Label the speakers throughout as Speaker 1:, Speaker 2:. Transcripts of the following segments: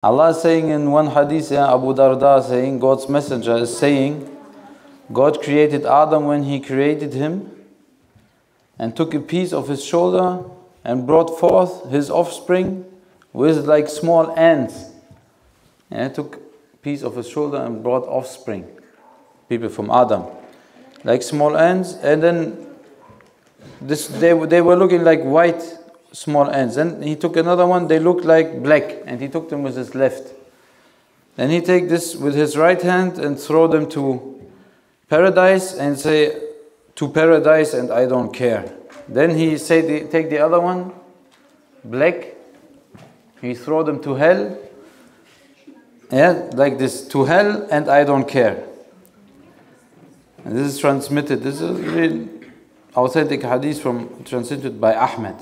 Speaker 1: Allah is saying in one hadith, Abu Darda saying, God's messenger is saying, God created Adam when he created him and took a piece of his shoulder and brought forth his offspring with like small ants. Took a piece of his shoulder and brought offspring, people from Adam, like small ants. And then they were looking like white small ants. Then he took another one, they looked like black, and he took them with his left. Then he take this with his right hand and throw them to paradise and say, to paradise and I don't care. Then he say, take the other one, black, he throw them to hell, like this, to hell and I don't care. And this is transmitted, this is really authentic hadith transmitted by Ahmad.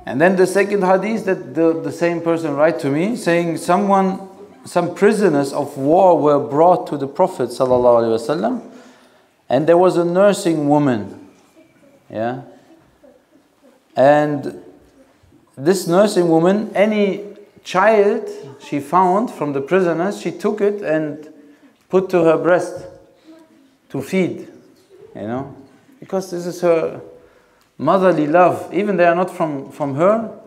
Speaker 1: And then the second hadith that the same person write to me, saying some prisoners of war were brought to the Prophet ﷺ, and there was a nursing woman, and this nursing woman, any child she found from the prisoners, she took it and put to her breast to feed, because this is her motherly love. Even they are not from her,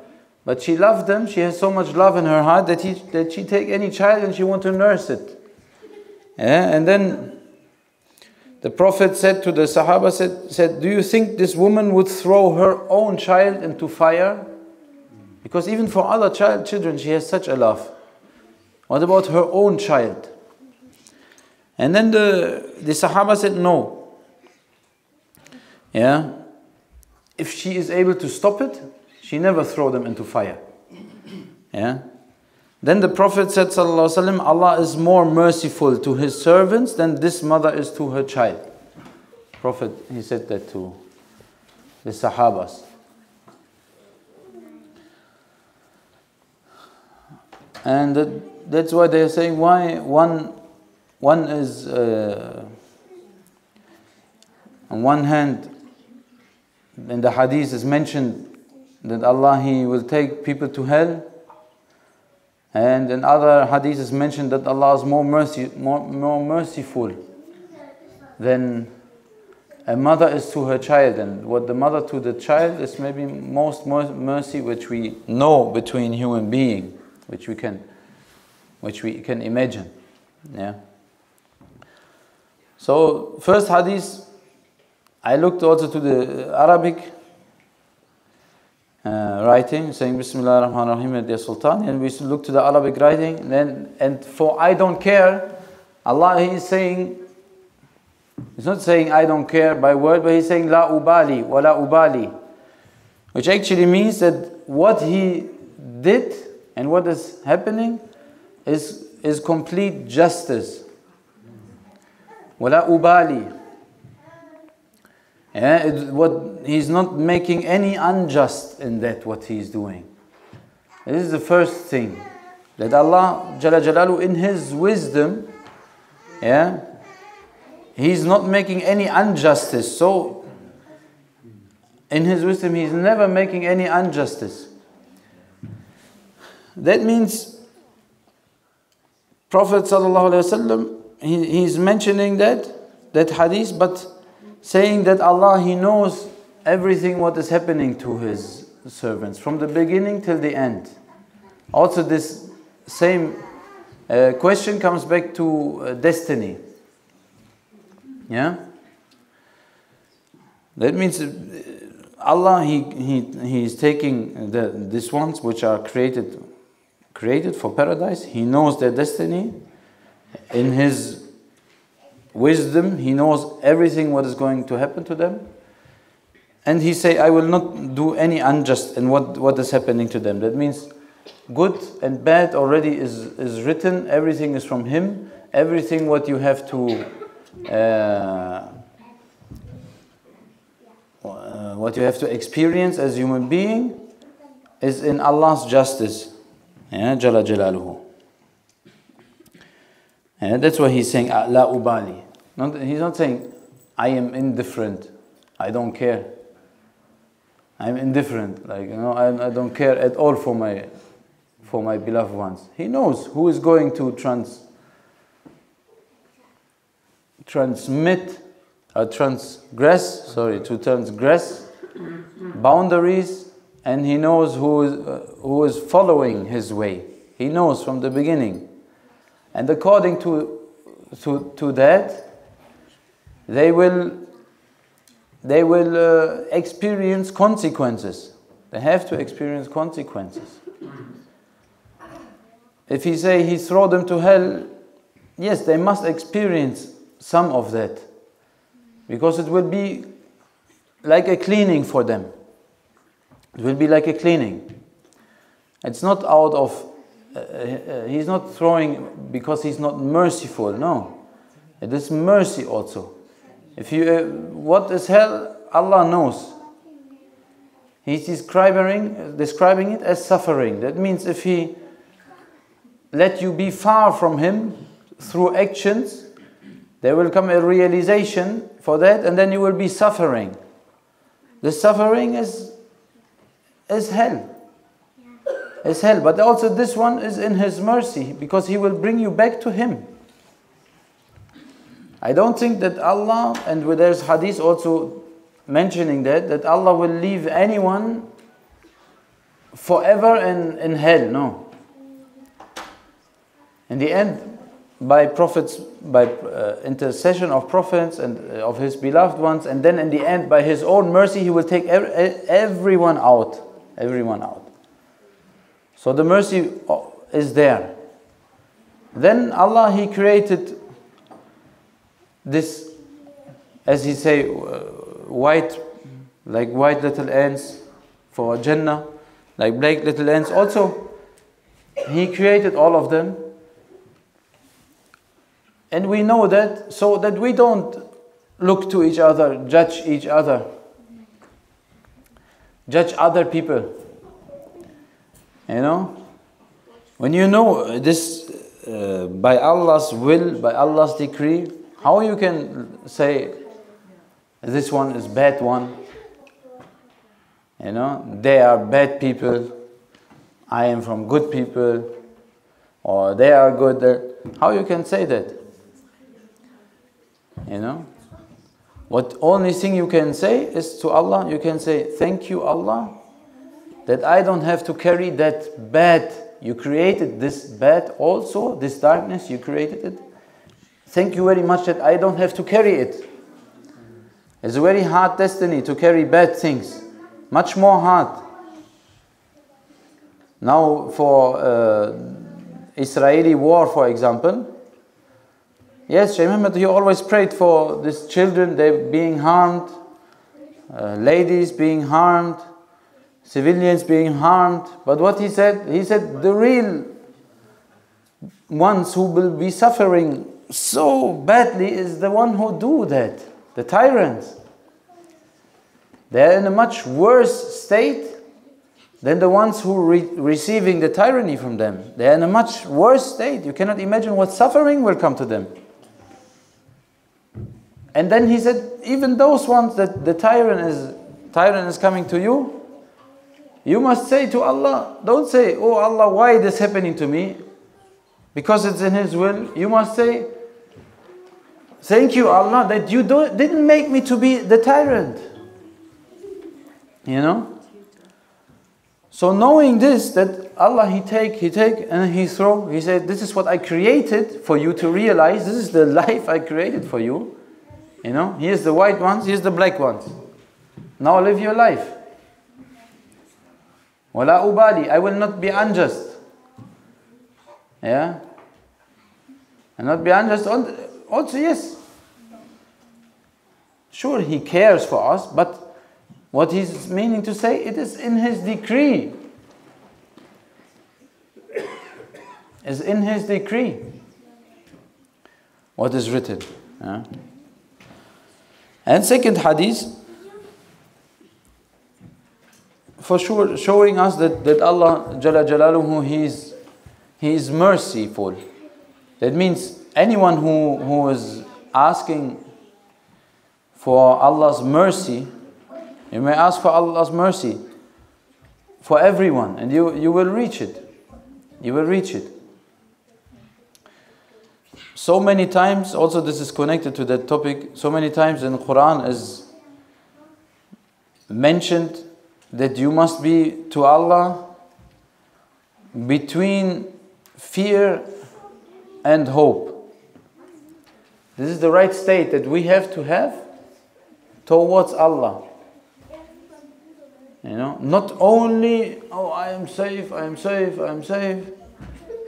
Speaker 1: but she loved them. She has so much love in her heart that she take any child and she want to nurse it. And then the Prophet said to the Sahabas, said, do you think this woman would throw her own child into fire? Because even for other children she has such a love. What about her own child? And then the Sahaba said no. If she is able to stop it, she never throw them into fire. Then the Prophet said, sallallahu alaihi wasallam, Allah is more merciful to his servants than this mother is to her child. Prophet, he said that to the Sahabas. And that's why they are saying why one is on one hand, in the hadith is mentioned that Allah, He will take people to hell, and in other hadith is mentioned that Allah is more merciful than a mother is to her child, and what the mother to the child is maybe most mercy which we know between human being, which we can imagine. So first hadith, I looked also to the Arabic writing, saying Bismillah ar-Rahman ar-Rahim ya Sultan, and we look to the Arabic writing, and for I don't care, Allah, He is saying, He's not saying I don't care by word, but He's saying La ubali wa la ubali, which actually means that what He did and what is happening is complete justice. Wa la ubali. He's not making any unjust in that what He's doing. This is the first thing, that Allah Jalla Jalalu in His wisdom, He's not making any injustice. So in His wisdom He's never making any injustice. That means Prophet ﷺ, he's mentioning that hadith, but saying that Allah, He knows everything what is happening to His servants from the beginning till the end. Also this same question comes back to destiny. That means Allah, He is taking these ones which are created for paradise. He knows their destiny. In His wisdom, He knows everything what is going to happen to them. And He say, I will not do any unjust in what is happening to them. That means good and bad already is written. Everything is from Him. Everything what you have to experience as human being is in Allah's justice. Jalla Jalaluhu. That's why He's saying La ubali. He's not saying I am indifferent, I don't care. I'm indifferent, I don't care at all for for my beloved ones. He knows who is going to transgress boundaries, and he knows who is following his way. He knows from the beginning. And according to that, they will experience consequences. They have to experience consequences. If he say he throw them to hell, yes, they must experience some of that, because it will be like a cleaning for them. It will be like a cleaning. It's not out of he's not throwing because he's not merciful. No, it is mercy also. If you what is hell, Allah knows. He's describing it as suffering. That means if He let you be far from Him through actions, there will come a realization for that, and then you will be suffering. The suffering is hell. Is hell. But also this one is in His mercy, because He will bring you back to Him. I don't think that Allah, and there's hadith also mentioning that Allah will leave anyone forever in hell. No. In the end, by intercession of prophets and of His beloved ones, and then in the end by His own mercy He will take everyone out. Everyone out. So the mercy is there. Then Allah, He created this, as He say, white little ants for Jannah, like black little ants. Also, He created all of them. And we know that, so that we don't look to each other, judge each other, judge other people. You know, when you know this by Allah's will, by Allah's decree, how you can say this one is bad one? You know, they are bad people, I am from good people, or they are good. How you can say that? You know, what only thing you can say is to Allah, you can say, thank you Allah, that I don't have to carry that bad. You created this bad also, this darkness, you created it. Thank you very much that I don't have to carry it. It's a very hard destiny to carry bad things. Much more hard. Now for Israeli war, for example, yes, Shaykh Muhammad, he always prayed for these children, they being harmed, ladies being harmed, civilians being harmed. But what he said the real ones who will be suffering so badly is the one who do that, the tyrants. They are in a much worse state than the ones who receiving the tyranny from them. They are in a much worse state. You cannot imagine what suffering will come to them. And then he said, even those ones that the tyrant is coming to you, you must say to Allah, don't say, oh Allah, why is this happening to me? Because it's in His will. You must say, thank you Allah that you didn't make me to be the tyrant. You know? So knowing this, that Allah, He take and He throw. He said, this is what I created for you to realize. This is the life I created for you. You know, here's the white ones, here's the black ones. Now live your life. Wala ubali, I will not be unjust. Yeah? And not be unjust. Also, yes. Sure, He cares for us, but what He's meaning to say, it is in His decree. It's in His decree. What is written. Yeah? And second hadith, for sure, showing us that Allah Jalla Jalaluhu, He is merciful. That means anyone who is asking for Allah's mercy, you may ask for Allah's mercy for everyone, and you will reach it. you will reach it. So many times, also this is connected to that topic, so many times in the Quran is mentioned that you must be to Allah between fear and hope. This is the right state that we have to have towards Allah. You know, not only, oh, I am safe, I am safe, I am safe.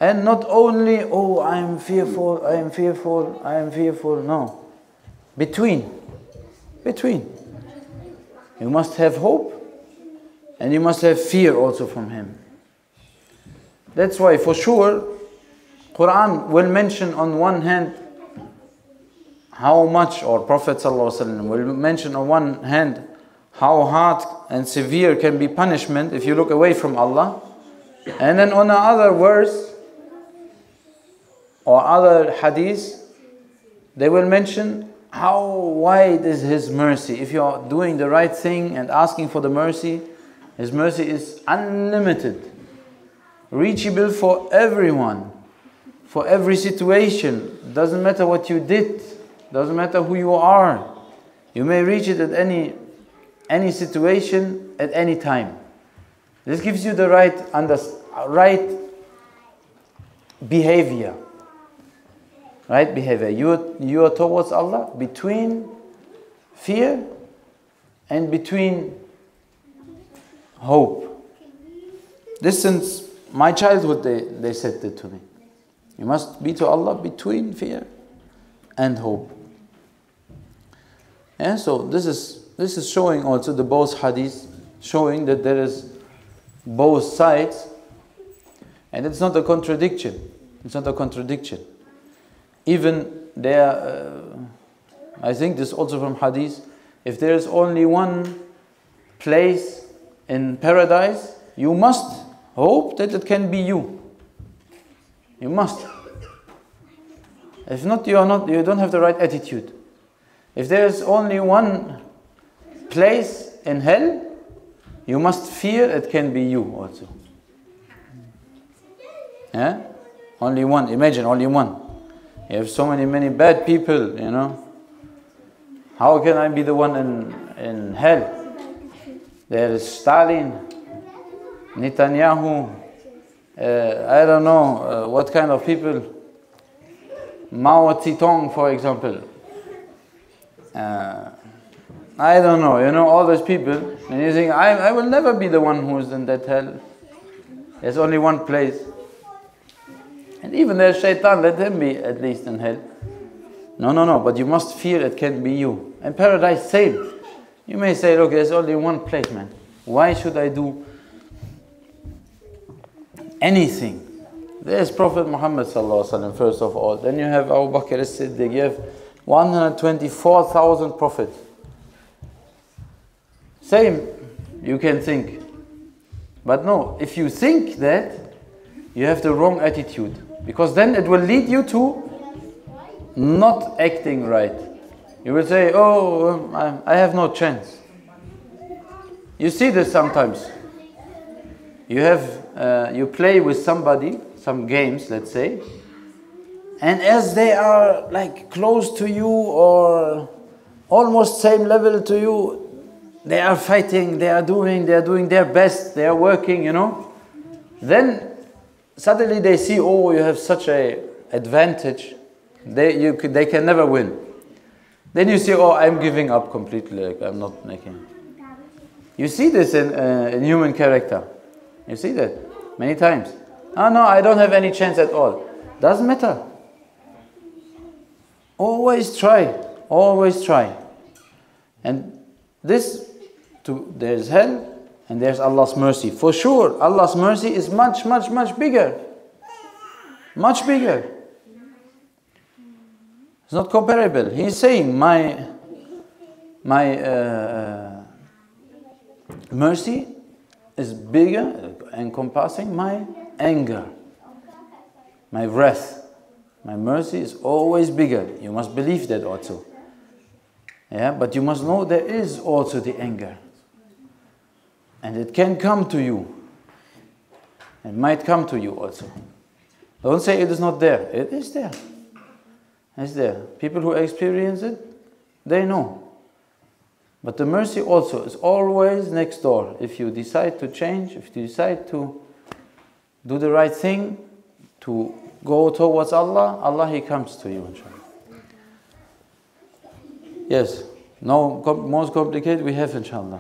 Speaker 1: And not only, oh, I am fearful, I am fearful, I am fearful. No. Between. You must have hope and you must have fear also from Him. That's why for sure, Quran will mention on one hand how much, or Prophet ﷺ will mention on one hand how hard and severe can be punishment if you look away from Allah. And then on another verse or other hadiths, they will mention how wide is His mercy. If you are doing the right thing and asking for the mercy, His mercy is unlimited, reachable for everyone, for every situation. Doesn't matter what you did, doesn't matter who you are. You may reach it at any situation, at any time. This gives you the right behavior. Right behavior. You are towards Allah between fear and between hope. This since my childhood they said it to me. You must be to Allah between fear and hope. And so this is showing also the both hadiths, showing that there is both sides, and it's not a contradiction. It's not a contradiction. Even there, I think this also from hadith, if there is only one place in paradise, you must hope that it can be you. You must. If not, you don't have the right attitude. If there is only one place in hell, you must fear it can be you also. Yeah? Only one. Imagine only one. You have so many bad people, you know. How can I be the one in hell? There is Stalin, Netanyahu, I don't know what kind of people. Mao Zedong, for example. I don't know, you know, all those people. And you think, I will never be the one who is in that hell. There's only one place. And even there's Shaitan, let him be at least in hell. No, but you must fear it can be you. And paradise, same. You may say, look, there's only one place, man. Why should I do anything? There's Prophet Muhammad ﷺ, first of all. Then you have Abu Bakr as-Siddiq. You have 124,000 prophets. Same, you can think. But no, if you think that, you have the wrong attitude. Because then it will lead you to not acting right. You will say, oh, I have no chance. You see this sometimes. You play with somebody, some games, let's say, and as they are like close to you or almost same level to you, they are fighting, they are doing their best, they are working, you know. Then suddenly they see, oh, you have such a advantage, they can never win. Then you say, oh, I'm giving up completely, like I'm not making. You see this in human character. You see that many times. Oh no, I don't have any chance at all. Doesn't matter. Always try. Always try. And there's hell and there's Allah's mercy. For sure, Allah's mercy is much bigger. Much bigger. It's not comparable. He's saying my mercy is bigger, encompassing my anger, my wrath. My mercy is always bigger. You must believe that also. Yeah, but you must know there is also the anger. And it can come to you. It might come to you also. Don't say it is not there. It is there. It's there. People who experience it, they know. But the mercy also is always next door. If you decide to change, if you decide to do the right thing, to go towards Allah, Allah, He comes to you, inshallah. Yes. No, most complicated we have, inshallah.